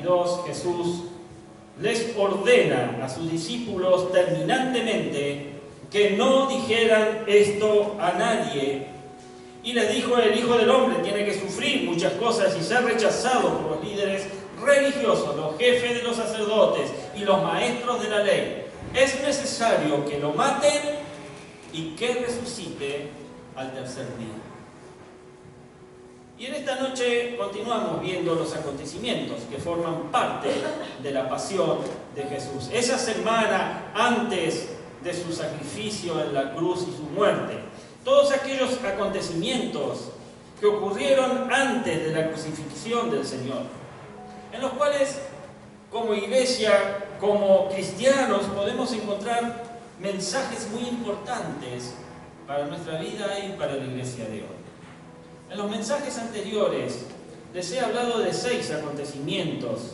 42, Jesús les ordena a sus discípulos terminantemente que no dijeran esto a nadie. Y les dijo: el Hijo del Hombre tiene que sufrir muchas cosas y ser rechazado por los líderes religiosos, los jefes de los sacerdotes y los maestros de la ley. Es necesario que lo maten y que resucite al tercer día. Y en esta noche continuamos viendo los acontecimientos que forman parte de la pasión de Jesús. Esa semana antes de su sacrificio en la cruz y su muerte. Todos aquellos acontecimientos que ocurrieron antes de la crucifixión del Señor, en los cuales, como iglesia, como cristianos, podemos encontrar mensajes muy importantes para nuestra vida y para la iglesia de hoy. En los mensajes anteriores les he hablado de 6 acontecimientos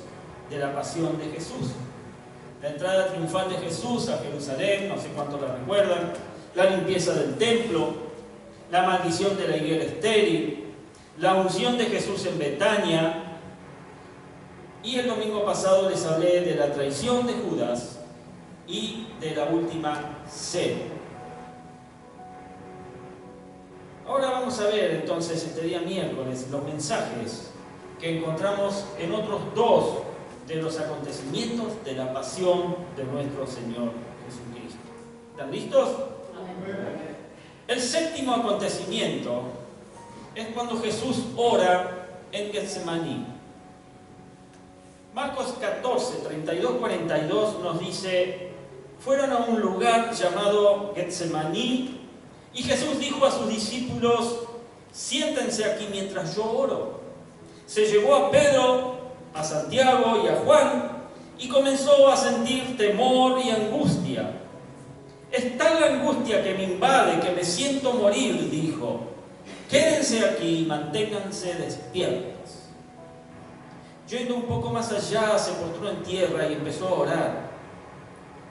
de la pasión de Jesús. La entrada triunfal de Jesús a Jerusalén, no sé cuántos la recuerdan, la limpieza del templo, la maldición de la higuera estéril, la unción de Jesús en Betania, y el domingo pasado les hablé de la traición de Judas y de la última cena. Ahora vamos a ver entonces este día miércoles los mensajes que encontramos en otros 2 de los acontecimientos de la pasión de nuestro Señor Jesucristo. ¿Están listos? Amén. El 7º acontecimiento es cuando Jesús ora en Getsemaní. Marcos 14, 32, 42 nos dice: fueron a un lugar llamado Getsemaní y Jesús dijo a sus discípulos: siéntense aquí mientras yo oro. Se llevó a Pedro, a Santiago y a Juan y comenzó a sentir temor y angustia. Es tal la angustia que me invade que me siento morir, dijo. Quédense aquí y manténganse despiertos. Yendo un poco más allá, se postró en tierra y empezó a orar.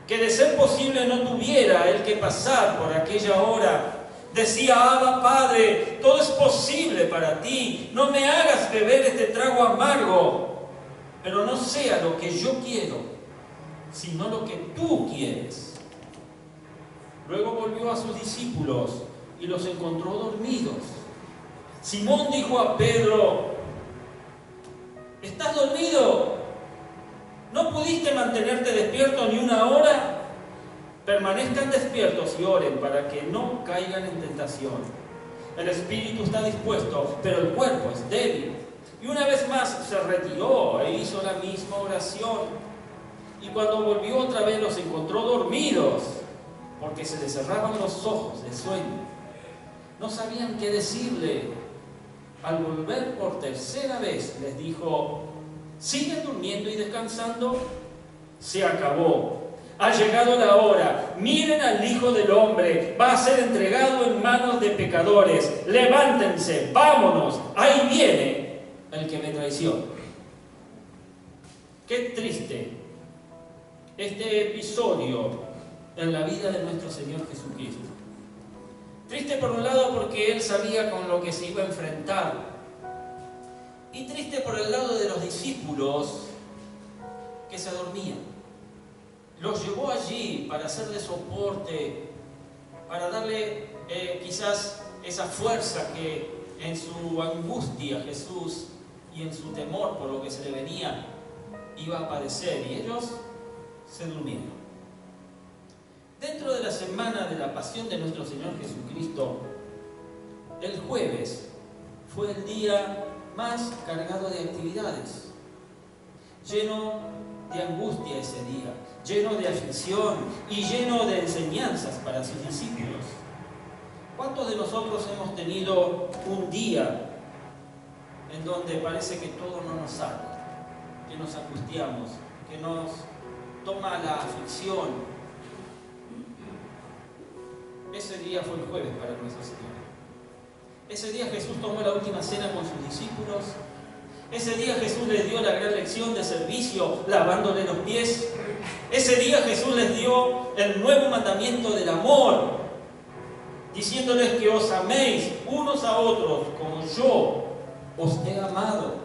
Que de ser posible no tuviera él que pasar por aquella hora. Decía: Abba, Padre, todo es posible para ti. No me hagas beber este trago amargo, pero no sea lo que yo quiero, sino lo que tú quieres. Luego volvió a sus discípulos y los encontró dormidos. Simón dijo a Pedro: ¿estás dormido? ¿No pudiste mantenerte despierto ni una hora? Permanezcan despiertos y oren para que no caigan en tentación. El espíritu está dispuesto, pero el cuerpo es débil. Y una vez más se retiró e hizo la misma oración. Y cuando volvió otra vez los encontró dormidos, porque se les cerraban los ojos de sueño. No sabían qué decirle. Al volver por tercera vez les dijo: ¿siguen durmiendo y descansando? Se acabó. Ha llegado la hora. Miren al Hijo del Hombre. Va a ser entregado en manos de pecadores. Levántense, vámonos. Ahí viene el que me traiciona. Qué triste este episodio en la vida de nuestro Señor Jesucristo. Triste por un lado porque Él sabía con lo que se iba a enfrentar. Y triste por el lado de los discípulos que se dormían. Los llevó allí para hacerle soporte, para darle quizás esa fuerza que en su angustia Jesús y en su temor por lo que se le venía iba a padecer, y ellos se durmieron. Dentro de la semana de la pasión de nuestro Señor Jesucristo, el jueves fue el día más cargado de actividades, lleno de angustia ese día, lleno de aflicción y lleno de enseñanzas para sus discípulos. ¿Cuántos de nosotros hemos tenido un día en donde parece que todo no nos sale, que nos angustiamos, que nos toma la aflicción? Ese día fue el jueves para nuestro Señor. Ese día Jesús tomó la última cena con sus discípulos. Ese día Jesús les dio la gran lección de servicio, lavándole los pies. Ese día Jesús les dio el nuevo mandamiento del amor, diciéndoles que os améis unos a otros como yo os he amado.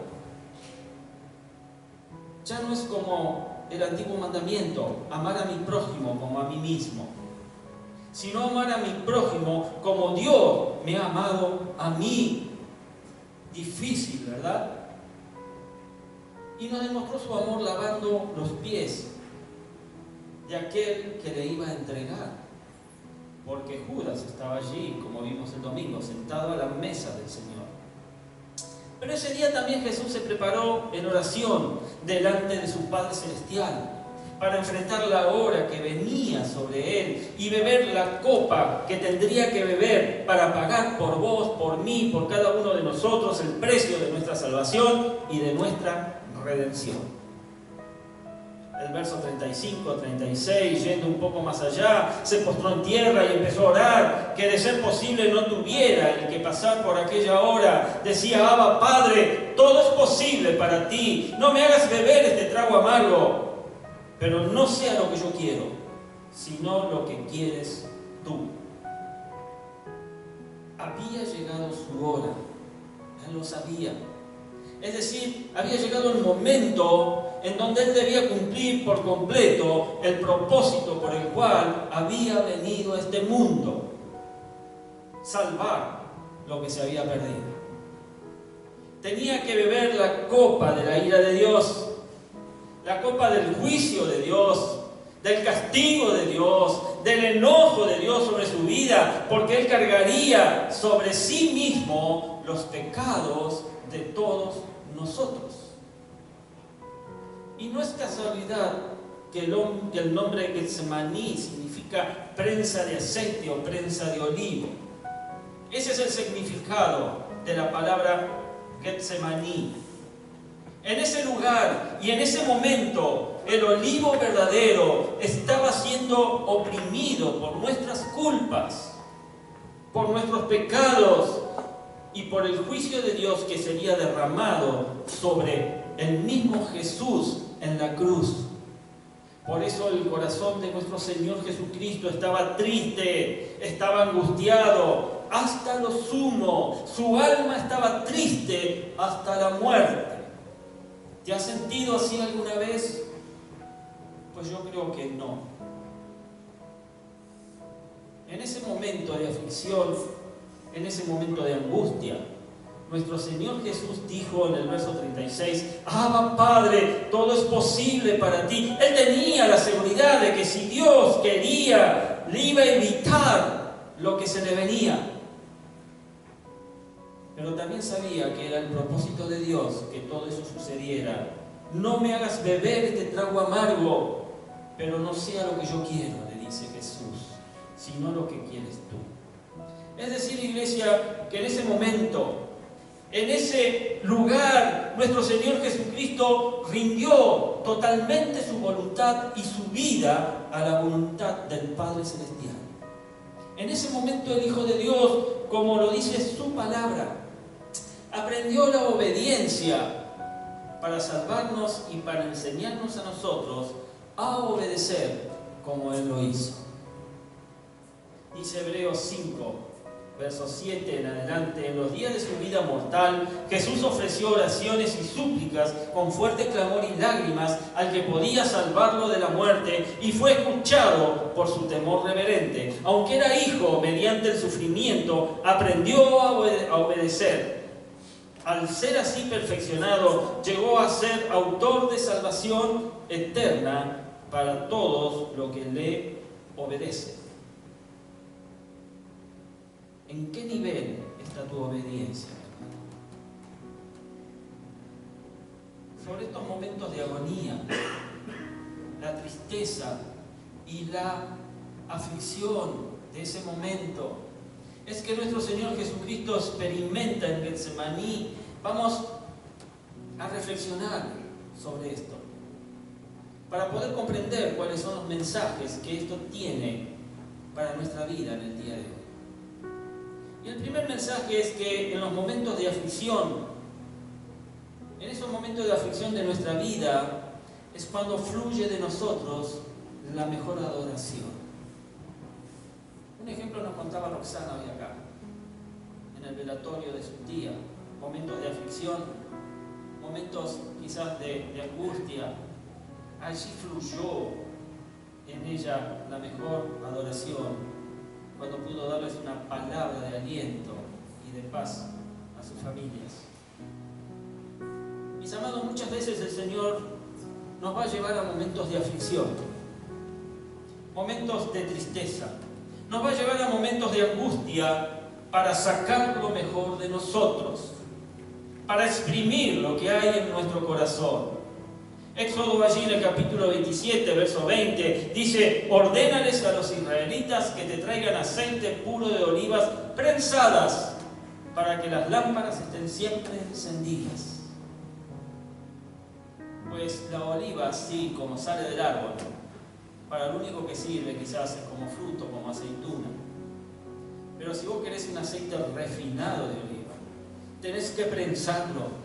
ya no es como el antiguo mandamiento, amar a mi prójimo como a mí mismo, sino amar a mi prójimo como Dios me ha amado a mí. Difícil, ¿verdad? Y nos demostró su amor lavando los pies de aquel que le iba a entregar, porque Judas estaba allí, como vimos el domingo, sentado a la mesa del Señor. Pero ese día también Jesús se preparó en oración delante de su Padre Celestial para enfrentar la hora que venía sobre Él y beber la copa que tendría que beber para pagar por vos, por mí, por cada uno de nosotros el precio de nuestra salvación y de nuestra redención. El verso 35, 36, yendo un poco más allá, se postró en tierra y empezó a orar, que de ser posible no tuviera el que pasar por aquella hora. Decía: Abba, Padre, todo es posible para ti, no me hagas beber este trago amargo, pero no sea lo que yo quiero, sino lo que quieres tú. Había llegado su hora, él lo sabía. Es decir, había llegado el momento en donde él debía cumplir por completo el propósito por el cual había venido a este mundo: salvar lo que se había perdido. Tenía que beber la copa de la ira de Dios, la copa del juicio de Dios, del castigo de Dios, del enojo de Dios sobre su vida, porque él cargaría sobre sí mismo los pecados de todos nosotros. Y no es casualidad que el nombre Getsemaní significa prensa de aceite o prensa de olivo. Ese es el significado de la palabra Getsemaní. En ese lugar y en ese momento, el olivo verdadero estaba siendo oprimido por nuestras culpas, por nuestros pecados y por el juicio de Dios que sería derramado sobre el mismo Jesús en la cruz. Por eso el corazón de nuestro Señor Jesucristo estaba triste, estaba angustiado hasta lo sumo. Su alma estaba triste hasta la muerte. ¿Te has sentido así alguna vez? Pues yo creo que no. En ese momento de aflicción, en ese momento de angustia, nuestro Señor Jesús dijo en el verso 36, Abba, Padre, todo es posible para ti. Él tenía la seguridad de que si Dios quería, le iba a evitar lo que se le venía. Pero también sabía que era el propósito de Dios que todo eso sucediera. No me hagas beber este trago amargo, pero no sea lo que yo quiero, le dice Jesús, sino lo que quieres tú. Es decir, iglesia, que en ese momento, en ese lugar, nuestro Señor Jesucristo rindió totalmente su voluntad y su vida a la voluntad del Padre Celestial. En ese momento el Hijo de Dios, como lo dice su palabra, aprendió la obediencia para salvarnos y para enseñarnos a nosotros a obedecer como Él lo hizo. Dice Hebreos 5, versos 7 en adelante: en los días de su vida mortal, Jesús ofreció oraciones y súplicas con fuerte clamor y lágrimas al que podía salvarlo de la muerte, y fue escuchado por su temor reverente. Aunque era hijo, mediante el sufrimiento, aprendió a obedecer. Al ser así perfeccionado, llegó a ser autor de salvación eterna para todos los que le obedecen. ¿En qué nivel está tu obediencia, hermano? Sobre estos momentos de agonía, la tristeza y la aflicción de ese momento, es que nuestro Señor Jesucristo experimenta en Getsemaní. Vamos a reflexionar sobre esto para poder comprender cuáles son los mensajes que esto tiene para nuestra vida en el día de hoy. Y el primer mensaje es que en los momentos de aflicción, en esos momentos de aflicción de nuestra vida, es cuando fluye de nosotros la mejor adoración. Un ejemplo nos contaba Roxana hoy acá, en el velatorio de su tía, momentos de aflicción. momentos quizás de angustia, allí fluyó en ella la mejor adoración, cuando pudo darles una palabra de aliento y de paz a sus familias. Mis amados, muchas veces el Señor nos va a llevar a momentos de aflicción, momentos de tristeza, nos va a llevar a momentos de angustia para sacar lo mejor de nosotros, para exprimir lo que hay en nuestro corazón. Éxodo allí en el capítulo 27, verso 20, dice: ordénales a los israelitas que te traigan aceite puro de olivas prensadas, para que las lámparas estén siempre encendidas. Pues la oliva, así como sale del árbol, para lo único que sirve quizás es como fruto, como aceituna. Pero si vos querés un aceite refinado de oliva, tenés que prensarlo,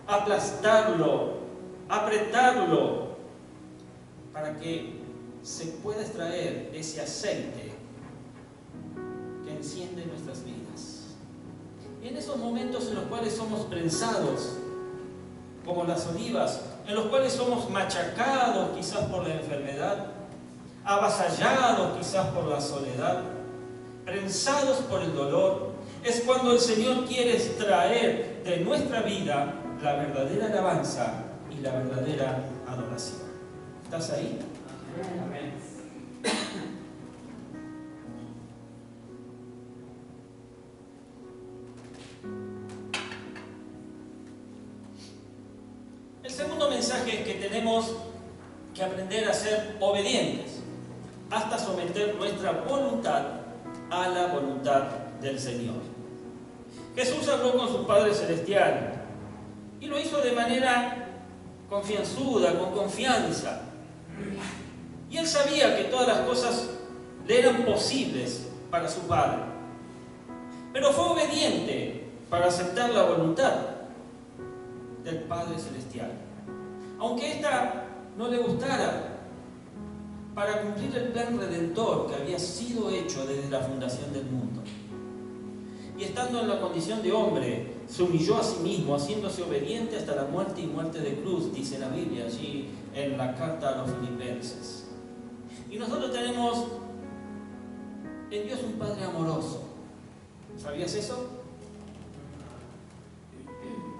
aplastarlo, apretarlo, para que se pueda extraer ese aceite que enciende nuestras vidas. Y en esos momentos en los cuales somos prensados, como las olivas, en los cuales somos machacados quizás por la enfermedad, avasallados quizás por la soledad, prensados por el dolor, es cuando el Señor quiere extraer de nuestra vida la verdadera alabanza y la verdadera adoración. ¿Estás ahí? Amén. El segundo mensaje es que tenemos que aprender a ser obedientes hasta someter nuestra voluntad a la voluntad del Señor. Jesús habló con su Padre Celestial y lo hizo de manera confianzuda, con confianza. Y él sabía que todas las cosas le eran posibles para su Padre. Pero fue obediente para aceptar la voluntad del Padre Celestial, aunque ésta no le gustara, para cumplir el plan redentor que había sido hecho desde la fundación del mundo. Y estando en la condición de hombre, se humilló a sí mismo, haciéndose obediente hasta la muerte y muerte de cruz, dice la Biblia allí en la carta a los Filipenses. Y nosotros tenemos en Dios un Padre amoroso. ¿Sabías eso?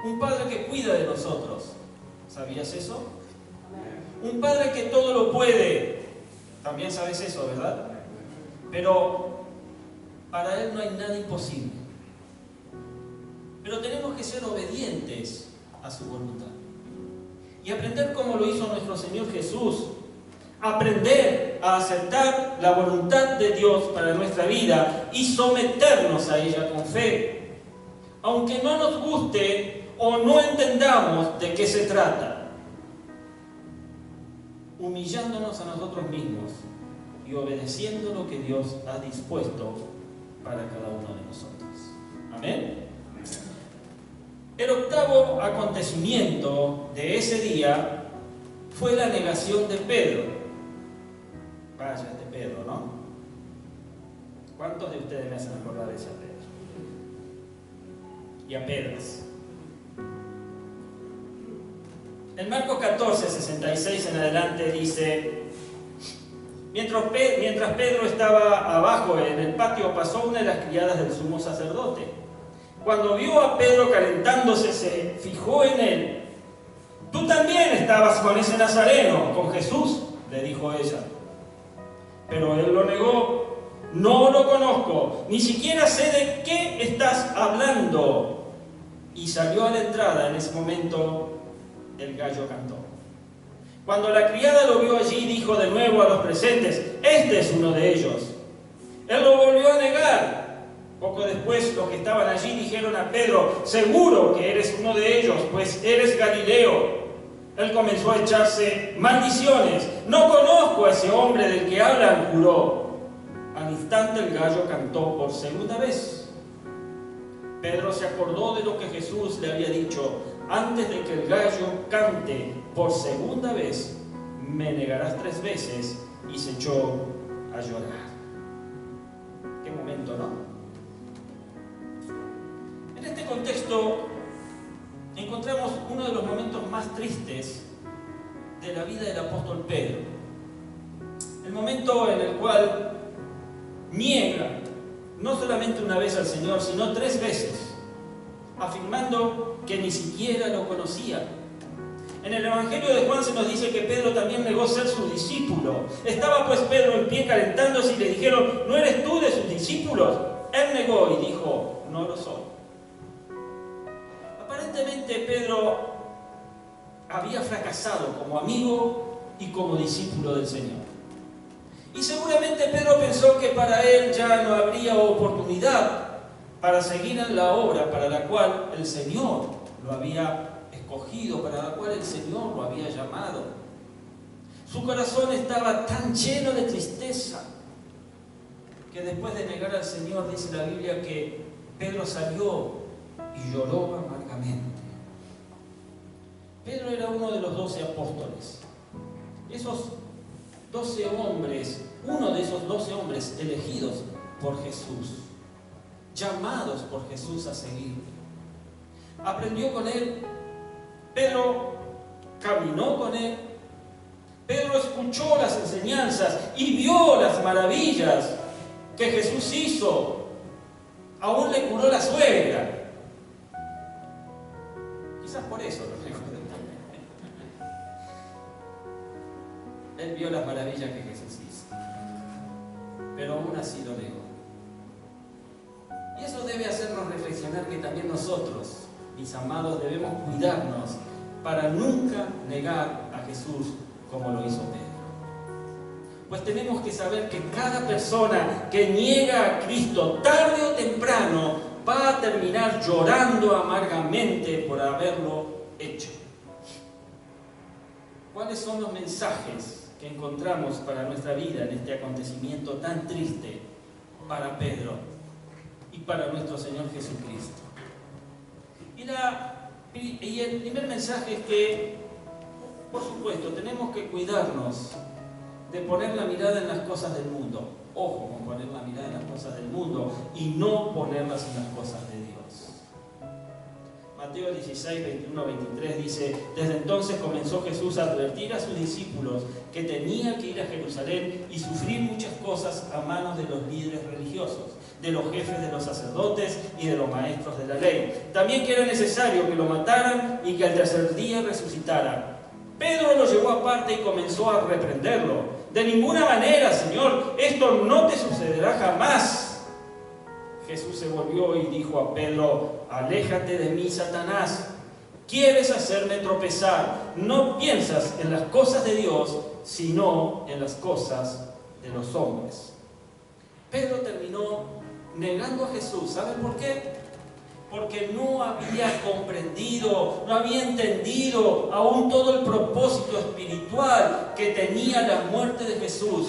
Un Padre que cuida de nosotros. ¿Sabías eso? Un Padre que todo lo puede. También sabes eso, ¿verdad? Pero para Él no hay nada imposible. Pero tenemos que ser obedientes a su voluntad. Y aprender como lo hizo nuestro Señor Jesús. Aprender a aceptar la voluntad de Dios para nuestra vida y someternos a ella con fe. Aunque no nos guste o no entendamos de qué se trata. Humillándonos a nosotros mismos y obedeciendo lo que Dios ha dispuesto para cada uno de nosotros. Amén. El octavo acontecimiento de ese día fue la negación de Pedro. Vaya este Pedro, ¿no? ¿Cuántos de ustedes me hacen acordar de ese Pedro? Y a Pedras. En Marcos 14, 66 en adelante dice: mientras Pedro estaba abajo en el patio, pasó una de las criadas del sumo sacerdote. Cuando vio a Pedro calentándose, se fijó en él. «Tú también estabas con ese nazareno, con Jesús», le dijo ella. Pero él lo negó. «No lo conozco, ni siquiera sé de qué estás hablando». Y salió a la entrada. En ese momento el gallo cantó. Cuando la criada lo vio allí, dijo de nuevo a los presentes: «Este es uno de ellos». Él lo volvió a negar. Poco después, los que estaban allí dijeron a Pedro: «Seguro que eres uno de ellos, pues eres Galileo». Él comenzó a echarse maldiciones. «No conozco a ese hombre del que hablan», juró. Al instante el gallo cantó por segunda vez. Pedro se acordó de lo que Jesús le había dicho: «Antes de que el gallo cante por segunda vez, me negarás 3 veces», y se echó a llorar. Qué momento, ¿no? En este contexto, uno de los momentos más tristes de la vida del apóstol Pedro. El momento en el cual niega no solamente una vez al Señor, sino 3 veces, afirmando que ni siquiera lo conocía. En el Evangelio de Juan se nos dice que Pedro también negó ser su discípulo. Estaba pues Pedro en pie calentándose y le dijeron: ¿no eres tú de sus discípulos? Él negó y dijo: no lo soy. Aparentemente Pedro había fracasado como amigo y como discípulo del Señor. Y seguramente Pedro pensó que para él ya no habría oportunidad para seguir en la obra para la cual el Señor lo había escogido, para la cual el Señor lo había llamado. Su corazón estaba tan lleno de tristeza que después de negar al Señor, dice la Biblia, que Pedro salió y lloró amargamente. Pedro era uno de los 12 apóstoles. Esos 12 hombres, uno de esos 12 hombres elegidos por Jesús, llamados por Jesús a seguir. Aprendió con él. Pedro caminó con él. Pedro escuchó las enseñanzas y vio las maravillas que Jesús hizo. Aún le curó la suegra. Quizás por eso lo recuerdo. Él vio las maravillas que Jesús hizo, pero aún así lo negó. Y eso debe hacernos reflexionar que también nosotros, mis amados, debemos cuidarnos para nunca negar a Jesús como lo hizo Pedro. Pues tenemos que saber que cada persona que niega a Cristo, tarde o temprano, va a terminar llorando amargamente por haberlo hecho. ¿Cuáles son los mensajes que encontramos para nuestra vida en este acontecimiento tan triste para Pedro y para nuestro Señor Jesucristo? Y el primer mensaje es que, por supuesto, tenemos que cuidarnos de poner la mirada en las cosas del mundo. Ojo con poner la mirada en las cosas del mundo y no ponerlas en las cosas de Dios. Mateo 16, 21, 23 dice: desde entonces comenzó Jesús a advertir a sus discípulos que tenía que ir a Jerusalén y sufrir muchas cosas a manos de los líderes religiosos, de los jefes de los sacerdotes y de los maestros de la ley. También que era necesario que lo mataran y que al tercer día resucitara. Pedro lo llevó aparte y comenzó a reprenderlo. De ninguna manera, Señor, esto no te sucederá jamás. Jesús se volvió y dijo a Pedro: aléjate de mí, Satanás. Quieres hacerme tropezar. No piensas en las cosas de Dios, sino en las cosas de los hombres. Pedro terminó negando a Jesús. ¿Saben por qué? Porque no había comprendido, no había entendido aún todo el propósito espiritual que tenía la muerte de Jesús,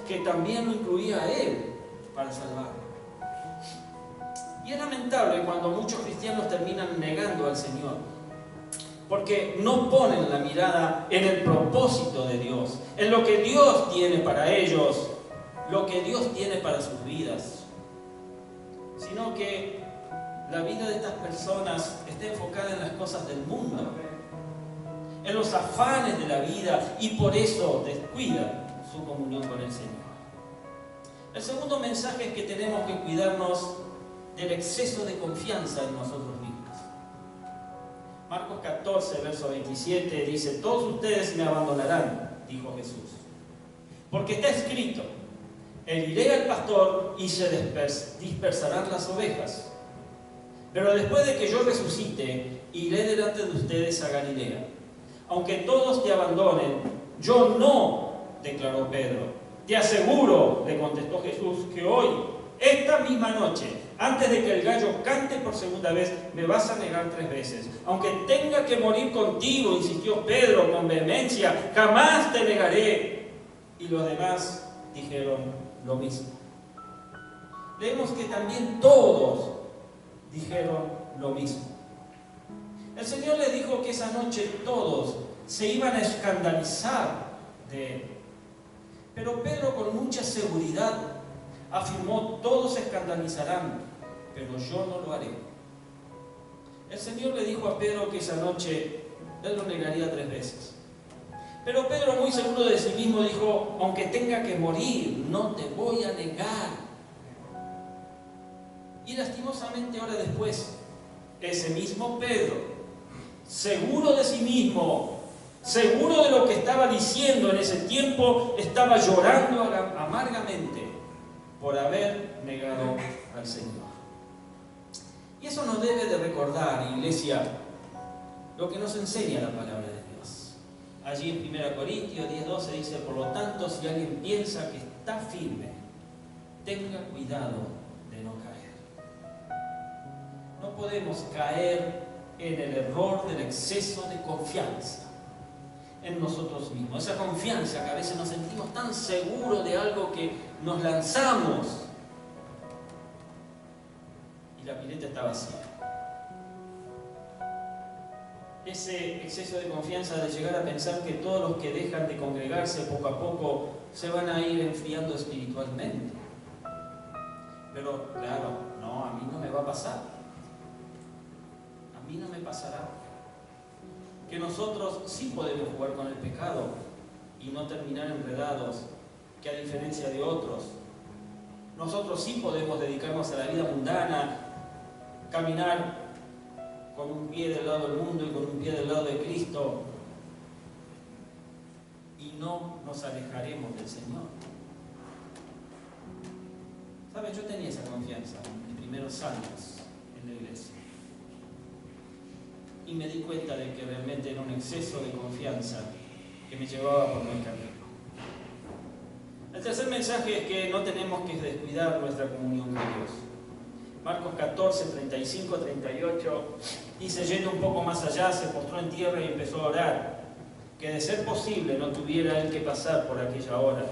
que también lo incluía a él para salvarlo. Y es lamentable cuando muchos cristianos terminan negando al Señor, porque no ponen la mirada en el propósito de Dios, en lo que Dios tiene para ellos, lo que Dios tiene para sus vidas, sino que la vida de estas personas está enfocada en las cosas del mundo, en los afanes de la vida, y por eso descuidan su comunión con el Señor. El segundo mensaje es que tenemos que cuidarnos del exceso de confianza en nosotros mismos. Marcos 14, verso 27 dice: todos ustedes me abandonarán, dijo Jesús, porque está escrito: heriré al pastor y se dispersarán las ovejas. Pero después de que yo resucite, iré delante de ustedes a Galilea. Aunque todos te abandonen, yo no, declaró Pedro. Te aseguro, le contestó Jesús, que hoy, esta misma noche, antes de que el gallo cante por segunda vez, me vas a negar 3 veces. Aunque tenga que morir contigo, insistió Pedro con vehemencia, jamás te negaré. Y los demás dijeron lo mismo. Leemos que también todos dijeron lo mismo. El Señor les dijo que esa noche todos se iban a escandalizar de Él. Pero Pedro, con mucha seguridad, afirmó: todos se escandalizarán, pero yo no lo haré. El Señor le dijo a Pedro que esa noche Él lo negaría 3 veces. Pero Pedro, muy seguro de sí mismo, dijo: aunque tenga que morir, no te voy a negar. Y lastimosamente, horas después, ese mismo Pedro, seguro de sí mismo, seguro de lo que estaba diciendo en ese tiempo, estaba llorando amargamente por haber negado al Señor. Y eso nos debe de recordar, iglesia, lo que nos enseña la palabra de Dios. Allí en 1 Corintios 10:12 dice: por lo tanto, si alguien piensa que está firme, tenga cuidado de no caer. No podemos caer en el error del exceso de confianza en nosotros mismos. Esa confianza que a veces nos sentimos tan seguros de algo que nos lanzamos y la pileta está vacía. Ese exceso de confianza de llegar a pensar que todos los que dejan de congregarse poco a poco se van a ir enfriando espiritualmente. Pero claro, no, a mí no me va a pasar. A mí no me pasará. Que nosotros sí podemos jugar con el pecado y no terminar enredados, que a diferencia de otros, nosotros sí podemos dedicarnos a la vida mundana, caminar con un pie del lado del mundo y con un pie del lado de Cristo, y no nos alejaremos del Señor. ¿Sabes? Yo tenía esa confianza en mis primeros años en la iglesia. Y me di cuenta de que realmente era un exceso de confianza que me llevaba por mal camino. El tercer mensaje es que no tenemos que descuidar nuestra comunión con Dios. Marcos 14, 35, 38 dice: yendo un poco más allá, se postró en tierra y empezó a orar, que de ser posible no tuviera él que pasar por aquella hora.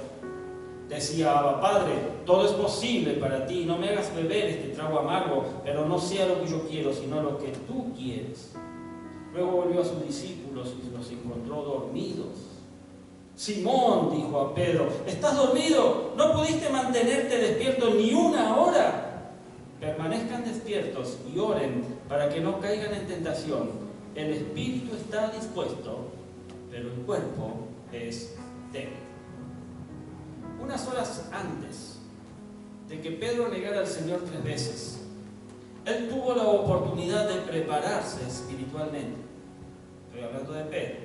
Decía: Abba, Padre, todo es posible para ti, no me hagas beber este trago amargo, pero no sea lo que yo quiero, sino lo que tú quieres. Luego volvió a sus discípulos y los encontró dormidos. Simón, dijo a Pedro, ¿estás dormido? ¿No pudiste mantenerte despierto ni una hora? Permanezcan despiertos y oren para que no caigan en tentación. El espíritu está dispuesto, pero el cuerpo es débil. Unas horas antes de que Pedro negara al Señor 3 veces, él tuvo la oportunidad de prepararse espiritualmente. Estoy hablando de Pedro.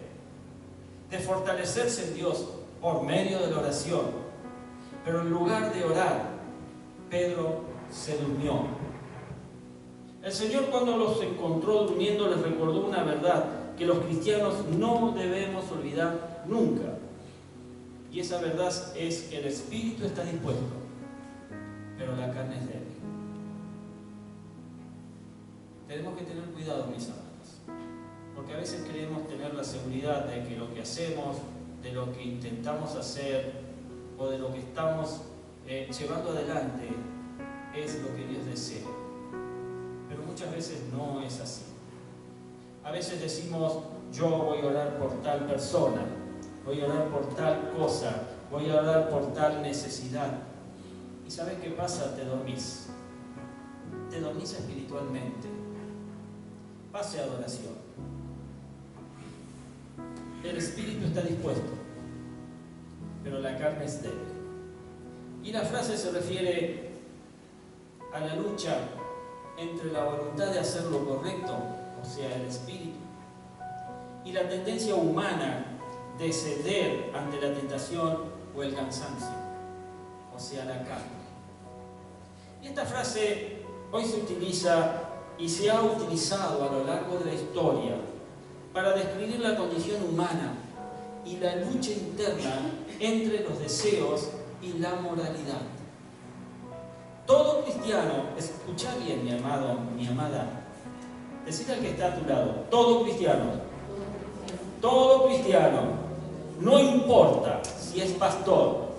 De fortalecerse en Dios por medio de la oración. Pero en lugar de orar, Pedro se durmió. El Señor, cuando los encontró durmiendo, les recordó una verdad que los cristianos no debemos olvidar nunca. Y esa verdad es que el espíritu está dispuesto, pero la carne es débil. Tenemos que tener cuidado, mis amados, porque a veces queremos tener la seguridad de que lo que hacemos, de lo que intentamos hacer o de lo que estamos llevando adelante es lo que Dios desea. Pero muchas veces no es así. A veces decimos: yo voy a orar por tal persona, voy a orar por tal cosa, voy a orar por tal necesidad. ¿Y sabes qué pasa? Te dormís. Te dormís espiritualmente. Pase a adoración. El espíritu está dispuesto, pero la carne es débil. Y la frase se refiere a la lucha entre la voluntad de hacer lo correcto, o sea, el espíritu, y la tendencia humana de ceder ante la tentación o el cansancio, o sea, la carne. Y esta frase hoy se utiliza y se ha utilizado a lo largo de la historia para describir la condición humana y la lucha interna entre los deseos y la moralidad. Todo cristiano, escucha bien, mi amado, mi amada, decirle al que está a tu lado, todo cristiano, no importa si es pastor,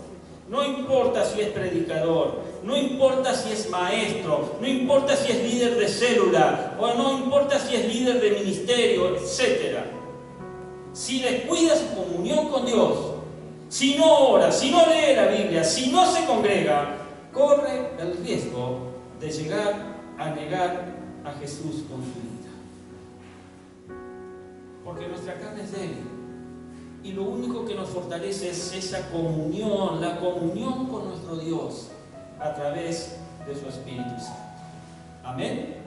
no importa si es predicador, no importa si es maestro, no importa si es líder de célula, o no importa si es líder de ministerio, etc. Si descuida su comunión con Dios, si no ora, si no lee la Biblia, si no se congrega, corre el riesgo de llegar a negar a Jesús con su vida. porque nuestra carne es débil. Y lo único que nos fortalece es esa comunión, la comunión con nuestro Dios a través de su Espíritu Santo. Amén.